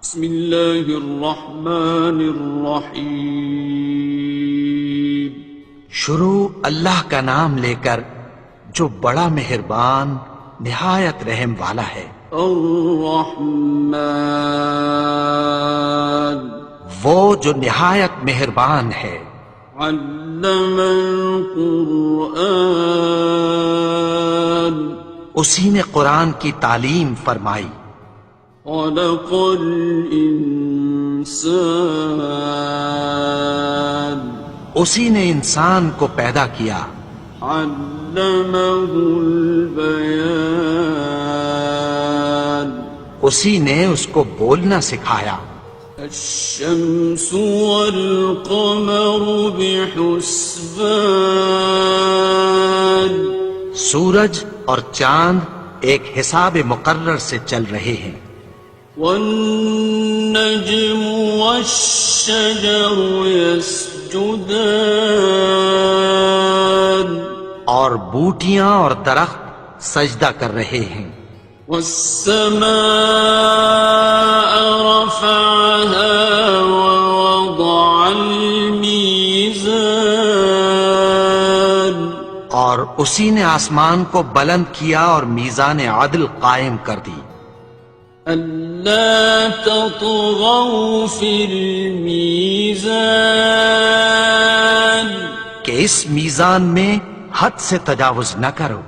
بسم اللہ الرحمن الرحیم۔ شروع اللہ کا نام لے کر جو بڑا مہربان نہایت رحم والا ہے۔ الرحمن، وہ جو نہایت مہربان ہے۔ علم القرآن، اسی نے قرآن کی تعلیم فرمائی۔ خلق الانسان، اسی نے انسان کو پیدا کیا۔ علمہ البیان، اسی نے اس کو بولنا سکھایا۔ الشمس والقمر بحسبان، سورج اور چاند ایک حساب مقرر سے چل رہے ہیں۔ والنجم والشجر يسجدان، اور بوٹیاں اور درخت سجدہ کر رہے ہیں۔ والسماء رفعها ووضع الميزان، اور اسی نے آسمان کو بلند کیا اور میزان عدل قائم کر دی۔ ألا تطغوا في الميزان، کہ اس میزان میں حد سے تجاوز نہ کرو۔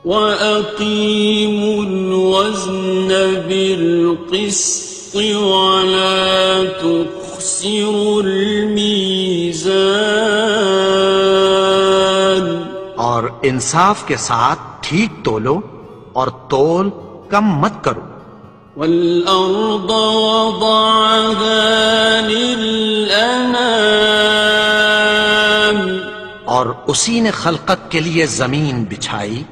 وأقيموا الوزن بالقسط ولا تخسروا الميزان، اور انصاف کے ساتھ ٹھیک تولو اور تول کم مت کرو۔ والأرض وضعها للأنام، اور اسی نے خلقت کے لیے زمین بچھائی۔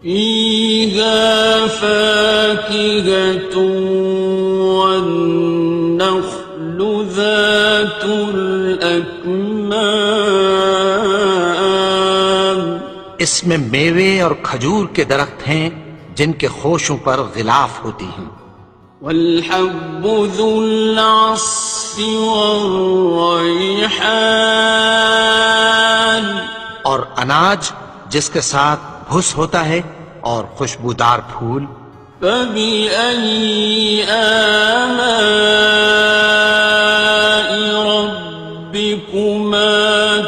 فيها فاكهة والنخل ذات الأكمام، اس میں میوے اور کھجور کے درخت ہیں جن کے خوشوں پر غلاف ہوتی ہیں۔ والحب ذو العصف والريحان، اور اناج جس کے ساتھ بھس ہوتا ہے اور خوشبودار پھول۔ فبأي آلاء ربكما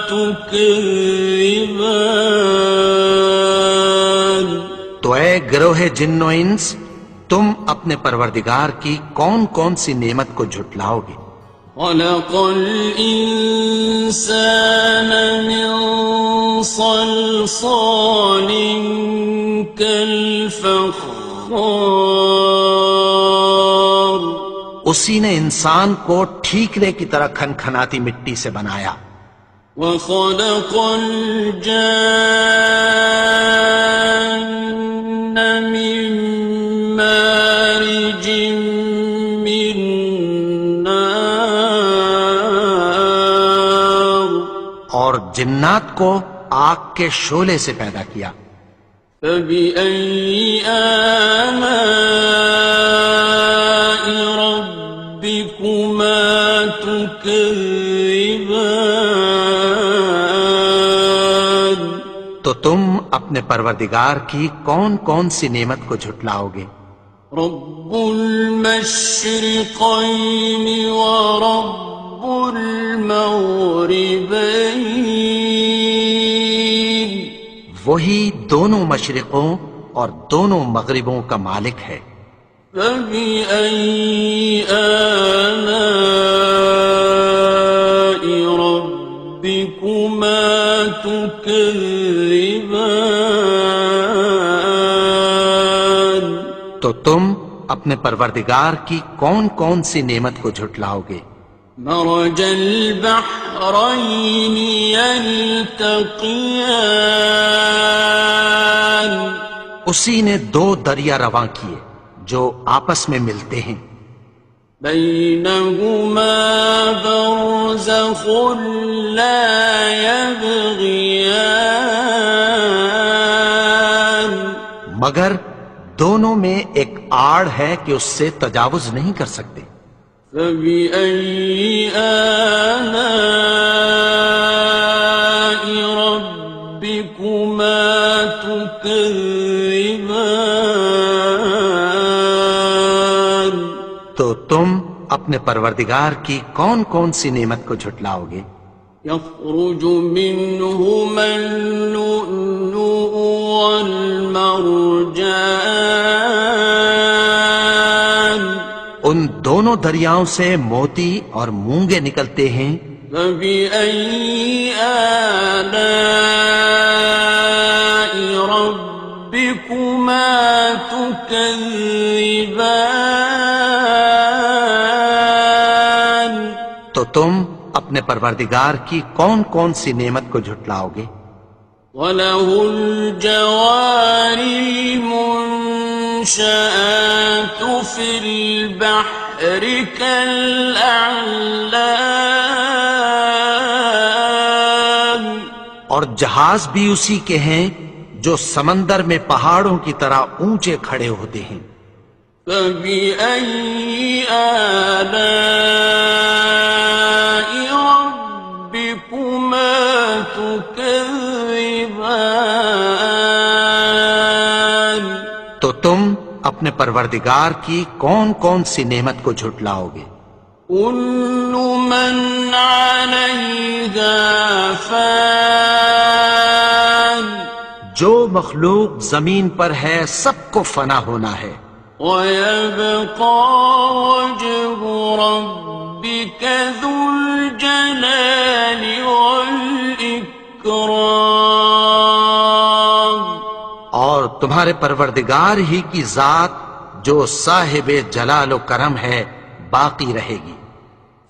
تكذبان، تو اے گروہ جن و انس، تم اپنے پروردگار کی کون کون سی نعمت کو جھٹلاؤ گے؟ خلق الإنسان من صلصال كالفخار، اسی نے انسان کو ٹھیکرے کی طرح کھنکھناتی مٹی سے بنایا۔ وخلق الجان من مارج من نار، اور جنات کو آگ کے شعلے سے پیدا کیا۔ فبأي آلاء ربكما تكذبان، تو تم اپنے پروردگار کی کون کون سی نعمت کو جھٹلاؤ گے؟ رب المشرقين ورب المغربين، وہی دونوں مشرقوں اور دونوں مغربوں کا مالک ہے۔ فبأي آلاء ربكما تكذبان، تو تم اپنے پروردگار کی کون کون سی نعمت کو جھٹلاؤ گے؟ مرج البحرين يلتقيان، اسی نے دو دریا رواں کیے جو آپس میں ملتے ہیں۔ بينهما برزخ لا يبغيان، مگر دونوں میں ایک آڑ ہے کہ اس سے تجاوز نہیں کر سکتے. فبأي آلاء ربكما تكذبان. تو تم اپنے پروردگار کی کون کون سی نعمت کو جھٹلاؤ گے؟ يخرج منهما اللؤلؤ والمرجان. ان دونوں دریاؤں سے موتی اور مونگے نکلتے ہیں. فبأي آلاء ربكما تكذبان. تو تم اپنے پروردگار کی کون کون سی نعمت کو جھٹلاؤ گے؟ وَلَهُ الْجَوَارِ الْمُنشَآتُ فِي الْبَحْرِ كَالْأَعْلَامِ. اور جہاز بھی اسی کے ہیں جو سمندر میں پہاڑوں کی طرح اونچے کھڑے ہوتے ہیں. فَبِأَيِّ آلَاءِ رَبِّكُمَا تُكَذِّبَانِ. تو تم اپنے پروردگار کی کون کون سی نعمت کو جھٹلاؤ گے؟ كُلُّ مَنْ عَلَيْهَا فَانٍ. جو مخلوق زمین پر ہے سب کو فنا ہونا ہے. وَيَبْقَى وَجْهُ رَبِّكَ ذُو الْجَلَالِ وَالْإِكْرَامِ. اور تمہارے پروردگار ہی کی ذات جو صاحب جلال و کرم ہے باقی رہے گی.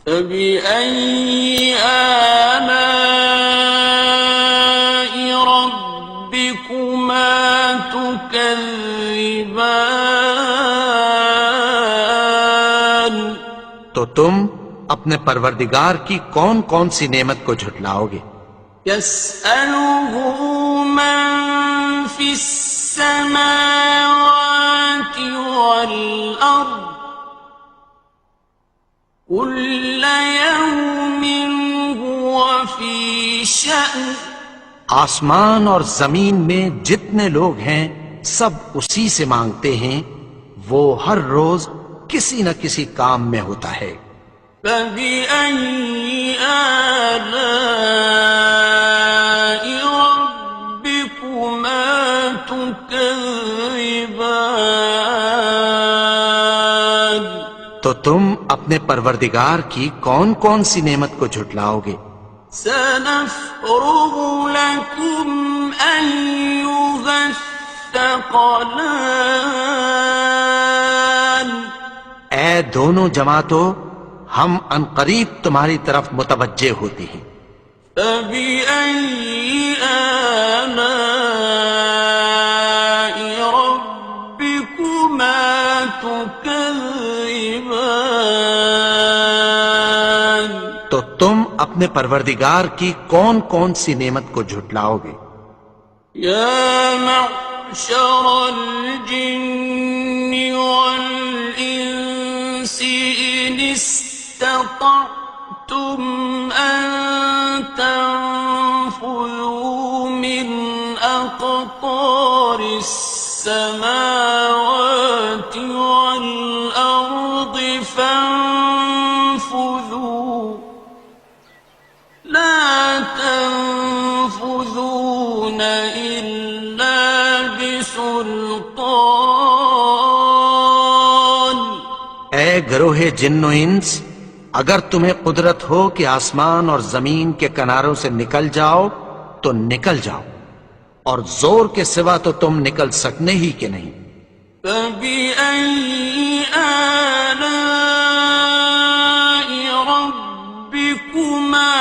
فَبِأَيِّ آلَاءِ رَبِّكُمَا تُكَذِّبَانِ. تو تم اپنے پروردگار کی کون کون سی نعمت کو جھٹلاؤ گے؟ يَسْأَلُهُ مَن فِي السَّمَاوَاتِ وَالْأَرْضِ كُلَّ يَوْمٍ هُوَ فِي شَأْنٍ. آسمان اور زمین میں جتنے لوگ ہیں سب اسی سے مانگتے ہیں، وہ ہر روز کسی نہ کسی کام میں ہوتا ہے. فَبِأَيِّ آلَاءِ رَبِّكُمَا تُكَذِّبَانِ. تو تم اپنے پروردگار کی کون کون سی نعمت کو جھٹلاؤ گے؟ سَنَفْرُغُ لَكُمْ أَيُّهَ الثَّقَلَانِ. اے دونوں جماعتوں، ہم عنقریب تمہاری طرف متوجہ ہوتے ہیں. فَبِأَيِّ آلَاءِ رَبِّكُمَا تُكَذِّبَانِ. تو تم اپنے پروردگار کی کون کون سی نعمت کو جھٹلاؤ گے؟ يَا مَعْشَرَ الْجِنِّ وَالْإِنسِ إِنِ اسْتَطَعْتُمْ أَن تَنفُذُوا مِنْ أَقْطَارِ السَّمَاوَاتِ وَالْأَرْضِ فَانفُذُوا لَا تَنفُذُونَ إِلَّا بِسُلْطَانٍ. اے گروہ جن و انس، اگر تمہیں قدرت ہو کہ آسمان اور زمین کے کناروں سے نکل جاؤ تو نکل جاؤ، اور زور کے سوا تو تم نکل سکنے ہی کہ نہیں. فَبِأَيِّ آلَاءِ رَبِّكُمَا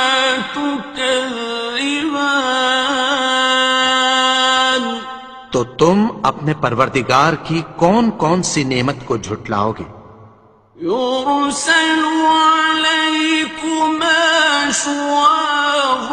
تُكَذِّبَانِ. تو تم اپنے پروردگار کی کون کون سی نعمت کو جھٹلاؤ گے؟ يُرْسَلُ عَلَيْكُمَا شُوَاظٌ